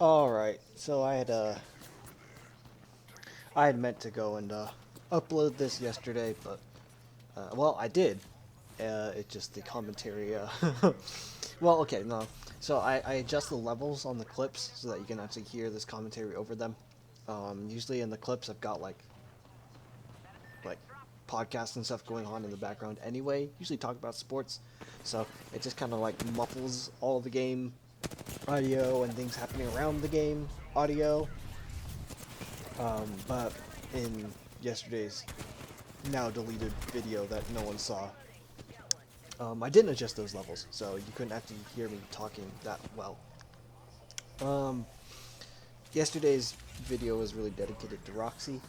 Alright, so I had meant to go and upload this yesterday, but well, I did. It just the commentary. Well, okay, no. So I adjust the levels on the clips so that you can actually hear this commentary over them. Usually in the clips, I've got like podcasts and stuff going on in the background anyway. Usually talk about sports, so it just kind of like muffles all the game audio and things happening around the game audio. But in yesterday's now deleted video that no one saw, I didn't adjust those levels, so you couldn't actually hear me talking that well. Um, Yesterday's video was really dedicated to Roxy,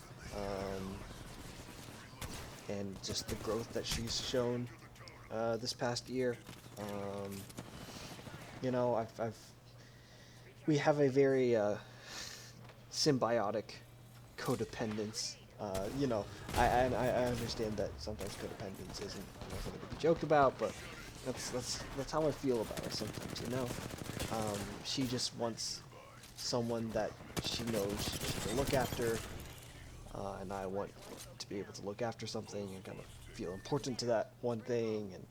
and just the growth that she's shown this past year. Um, you know, we have a very symbiotic codependence. I understand that sometimes codependence isn't something to be joked about, but that's how I feel about her sometimes. She just wants someone that she knows she can look after, and I want to be able to look after something and kind of feel important to that one thing. And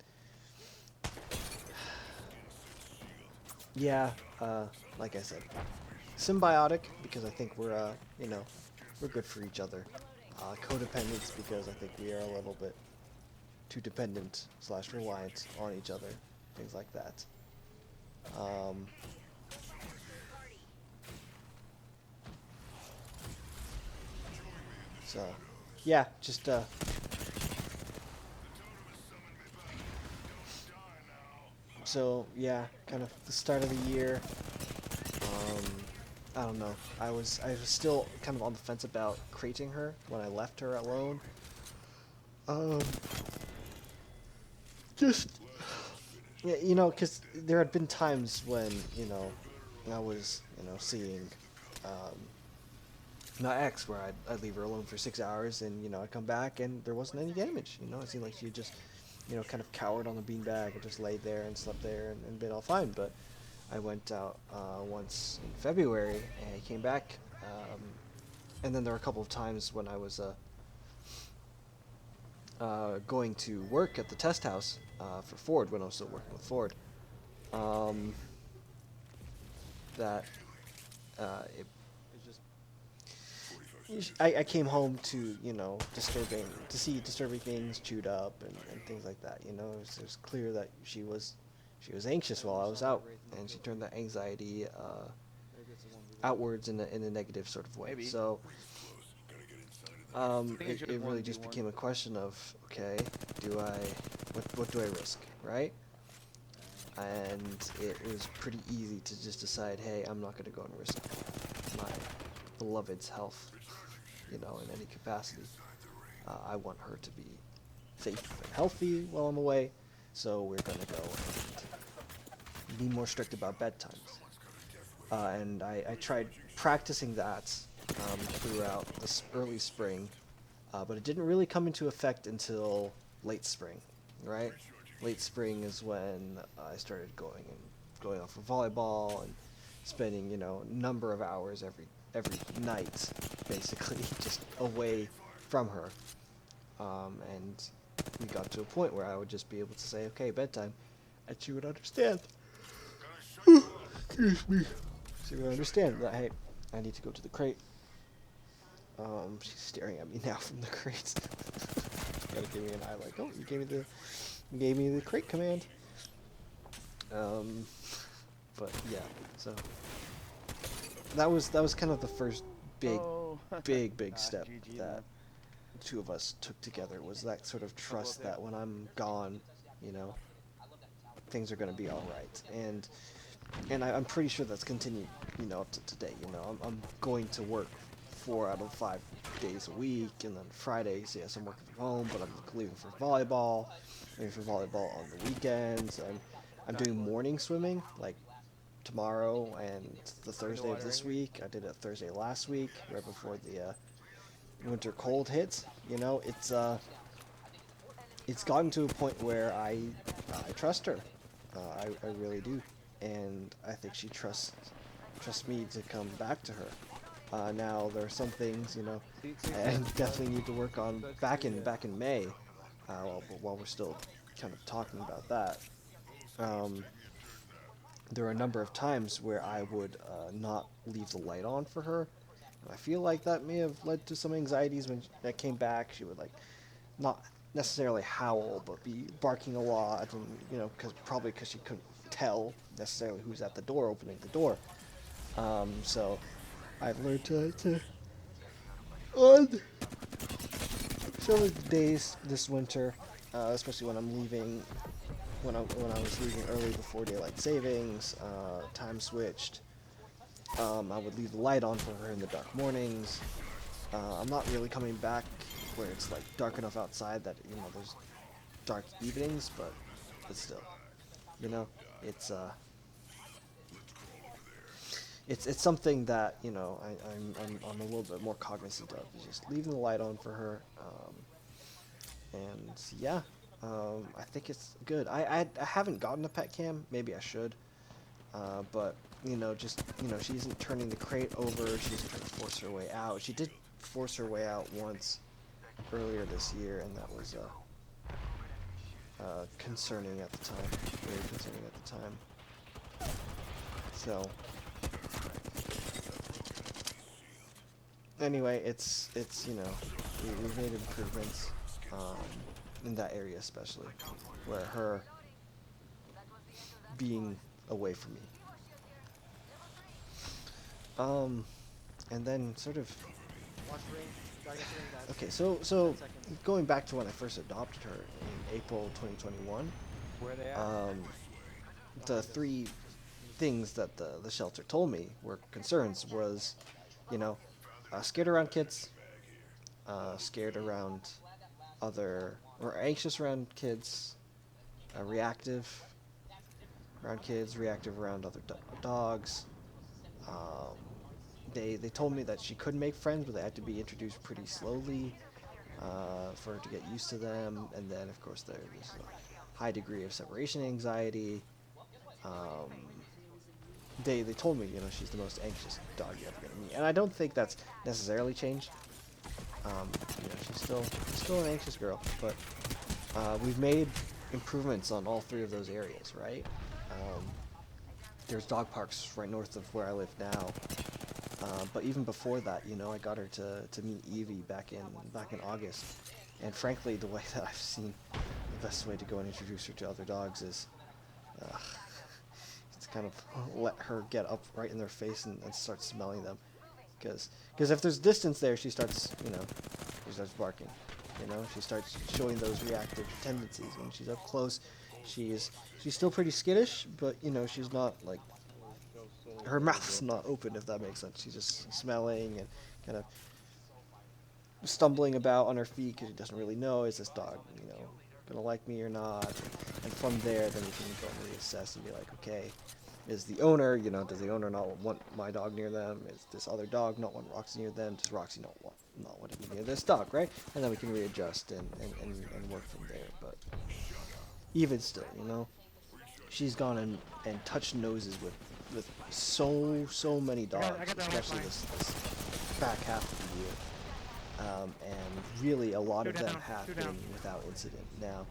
yeah, like I said, symbiotic because I think we're good for each other. Codependence because I think we are a little bit too dependent slash reliant on each other, things like that. Um, so, yeah, just so yeah, kind of the start of the year. Um, I don't know. I was still kind of on the fence about crating her when I left her alone. Um, just yeah, because there had been times when I was seeing um, my ex where I'd leave her alone for 6 hours and I'd come back and there wasn't any damage. It seemed like she had just kind of cowered on the beanbag and just laid there and slept there and been all fine. But I went out once in February and I came back, and then there were a couple of times when I was going to work at the test house for Ford when I was still working with Ford. Um, that it just I came home to see disturbing things chewed up and things like that. It was clear that she was anxious while I was out, and she turned that anxiety outwards in a negative sort of way. So it really just became a question of, okay, do I what do I risk, right? And it was pretty easy to just decide, hey, I'm not going to go and risk my beloved's health, in any capacity. I want her to be safe and healthy while I'm away, so we're going to go and be more strict about bedtimes. And I tried practicing that throughout this early spring, but it didn't really come into effect until late spring, right? Late spring is when I started going off for volleyball and spending a number of hours every night, basically just away from her. And we got to a point where I would just be able to say, okay, bedtime, and she would understand. Excuse me. She would understand that, hey, I need to go to the crate. She's staring at me now from the crate. Gotta give me an eye like, oh, you gave me the crate command. Um, but yeah, so that was kind of the first big, Oh, big step GG, that man. the two of us took together, was that sort of trust that when I'm gone, you know, things are gonna be all right. And I'm pretty sure that's continued, up to today. I'm going to work 4 out of 5 days a week, and then Fridays, yes, I'm working from home, but I'm leaving for volleyball on the weekends. I'm doing morning swimming, like tomorrow and the Thursday of this week. I did it Thursday last week, right before the winter cold hit. It's gotten to a point where I trust her. I really do, and I think she trusts trust me to come back to her. Now there are some things, you know, See, I definitely need to work on back in May, while we're still kind of talking about that. Um, there are a number of times where I would not leave the light on for her. And I feel like that may have led to some anxieties when I came back. She would like not necessarily howl, but be barking a lot, and you know, probably because she couldn't tell necessarily who's at the door opening the door. So I've learned to on some of the days this winter, especially when I'm leaving, when I was leaving early before daylight savings, time switched. I would leave the light on for her in the dark mornings. I'm not really coming back where it's like dark enough outside that you know there's dark evenings, but still, you know, it's it's something that you know I'm a little bit more cognizant of. Is just leaving the light on for her, and yeah, I think it's good. I haven't gotten a pet cam. Maybe I should, but you know, just you know, she isn't turning the crate over. She isn't trying to force her way out. She did force her way out once earlier this year, and that was concerning at the time. Very concerning at the time. So anyway, it's you know, we've made improvements in that area, especially where her being away from me. And then sort of okay, so going back to when I first adopted her in April 2021, where they at? the three things that the shelter told me were concerns was, you know, scared around kids, scared around other, or anxious around kids, reactive around kids, reactive around other dogs. Um, they told me that she could make friends, but they had to be introduced pretty slowly for her to get used to them. And then, of course, there's a high degree of separation anxiety. Um, they told me, you know, she's the most anxious dog you're ever gonna meet, and I don't think that's necessarily changed. You know, she's still an anxious girl, but we've made improvements on all three of those areas, right? Um, there's dog parks right north of where I live now, but even before that, you know, I got her to meet Evie back in August, and frankly, the way that I've seen the best way to go and introduce her to other dogs is uh, to kind of let her get up right in their face and start smelling them, because if there's distance there, she starts barking. You know, she starts showing those reactive tendencies. When she's up close, she's still pretty skittish, but you know, she's not like, her mouth's not open, if that makes sense. She's just smelling and kind of stumbling about on her feet because she doesn't really know, is this dog, you know, gonna like me or not? And from there, then we can go and reassess and be like, okay, is the owner, you know, does the owner not want my dog near them? Is this other dog not want Roxy near them? Does Roxy not want to be near this dog, right? And then we can readjust and work from there. But even still, you know, she's gone and touched noses with so many dogs, especially this back half of the year. And really, a lot of them have been without incident. Now,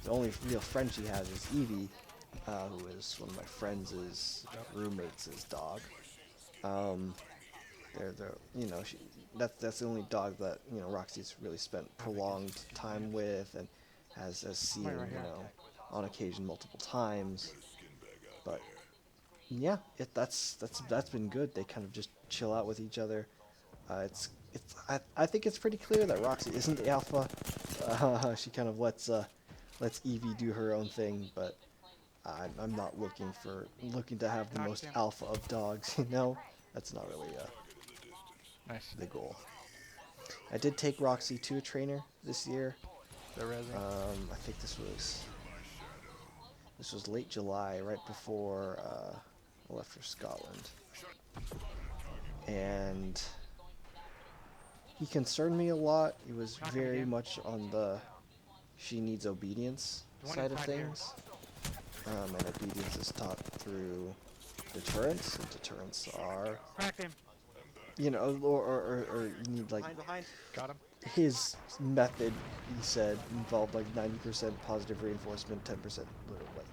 the only real friend she has is Evie, who is one of my friends' roommates' dog. Um, they're you know, that's the only dog that, you know, Roxy's really spent prolonged time with and has seen, you know, on occasion multiple times. But yeah, that's been good. They kind of just chill out with each other. I think it's pretty clear that Roxy isn't the alpha. She kind of lets Evie do her own thing, but I'm not looking to have the most alpha of dogs. You know, that's not really Nice. the goal. I did take Roxy to a trainer this year. I think this was late July, right before I left for Scotland, and he concerned me a lot. He was very much on the she needs obedience side of things, and obedience is taught through deterrents. And deterrents are, Cracked him. you know, or you need like Behind. Got him. his method. He said involved like 90% positive reinforcement, 10% like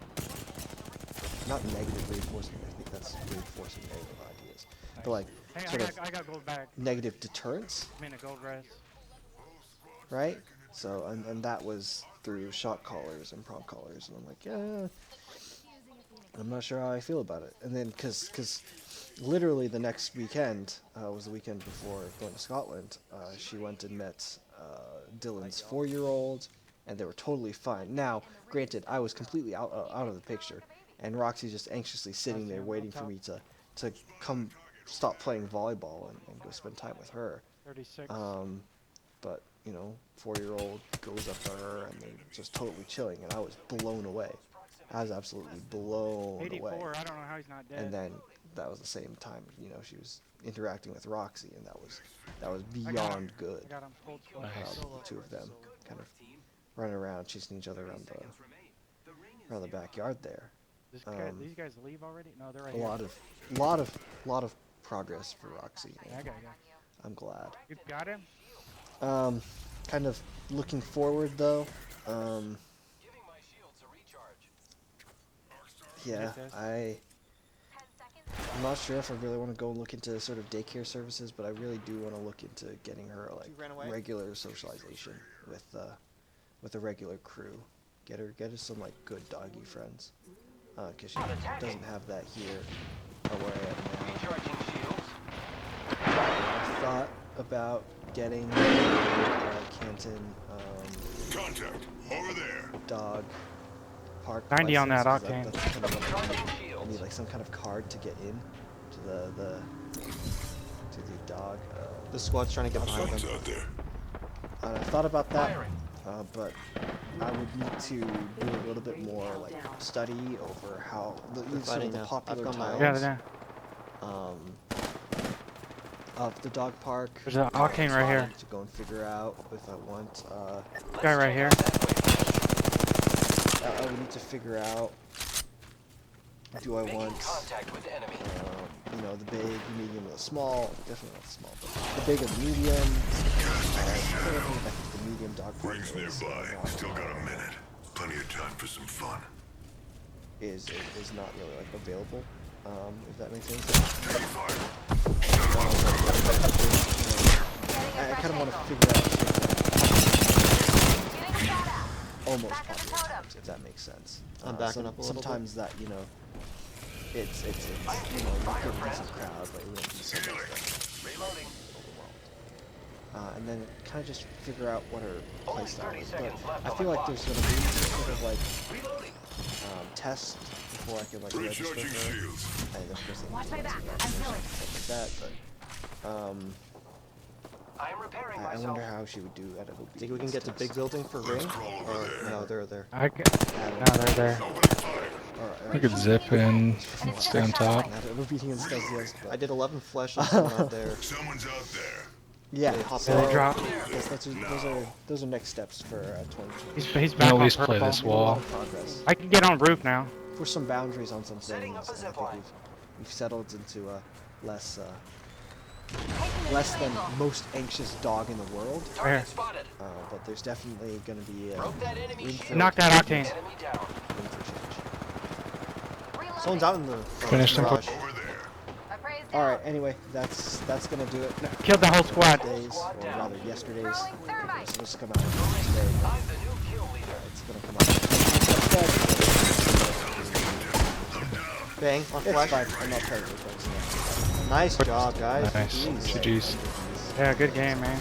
not negative reinforcement. I think that's reinforcing negative ideas, but like Hey, sort of I got gold back. negative deterrents, I'm in a gold res. right? So and that was through shot callers and prompt callers, and I'm like, yeah, I'm not sure how I feel about it. And then because literally the next weekend was the weekend before going to Scotland. She went and met Dylan's 4-year-old, and they were totally fine. Now, granted, I was completely out of the picture, and Roxy's just anxiously sitting there waiting for me to come stop playing volleyball and go spend time with her. 36. But you know, 4-year-old goes up to her, and they're just totally chilling, and I was blown away. I was absolutely blown 84. away. I don't know how he's not dead. And then that was the same time, you know, she was interacting with Roxy, and that was beyond good. I got him. Gold squad. The two of them kind of running around, chasing each other around the backyard there. These guys leave already? No, they're right A here. lot of progress for Roxy. Yeah, I got you. I'm glad. You got him? Kind of looking forward though. Yeah, I'm not sure if I really want to go look into sort of daycare services, but I really do want to look into getting her like regular socialization with a regular crew. Get her some like good doggy friends, because she doesn't have that here where I am now. I thought about getting Canton Contact over there. dog park 90 on that license, 'cause octane. that's kind of I need like some kind of card to get in to the dog. The squad's trying to get behind Someone's them. out there. And I thought about that, but I would need to do a little bit more like study over how sort fighting of the now. popular I've got my towns Yeah, they're of the dog park. There's an octane right here. To go and figure out if I want. Guy right here. I would need to figure out. Do I want, you know, the big, the medium, and the small? Definitely not the small, but the big and the medium. I think the medium dog park Rings nearby. Still got a minute. Plenty of time for some fun. is not really like available. If that makes sense. I kind of want to figure out almost popular times, if that makes sense. I'm backing up a little bit. Sometimes that, you know, it's you know, you get a decent crowd, but it wouldn't be so much overwhelmed. And then kind of just figure out what her playstyle is. But I feel like there's going to be some sort of like test before I can like register Recharging her. shields. And of course, Watch my back. I'm stuff healing. like that. But I wonder how she would do at a Think we can get to big building for ring? Or no, they're there. No, they're there. I could zip in, stay on top. Obedience does this, but I did 11 flashes out there. Someone's out there. yeah. They hop So They drop. yes, those are next steps for 2020. He's We'll back at on least play purple. this wall. Progress. I can get on roof now. For some boundaries on some things, and I think we've settled into a less than most anxious dog in the world. Where? But there's definitely going to be room for Knock that octane. room for change. Someone's out in the Finished him. garage. Over there. All right. Anyway, that's gonna do it. Killed the whole squad. Days, or rather yesterday's. It's supposed to come out today. It's gonna come out. Bang, on It's flash. fine. I'm not terribly close. Nice job, guys. Nice. Jeez. GG's. Yeah, good game, man.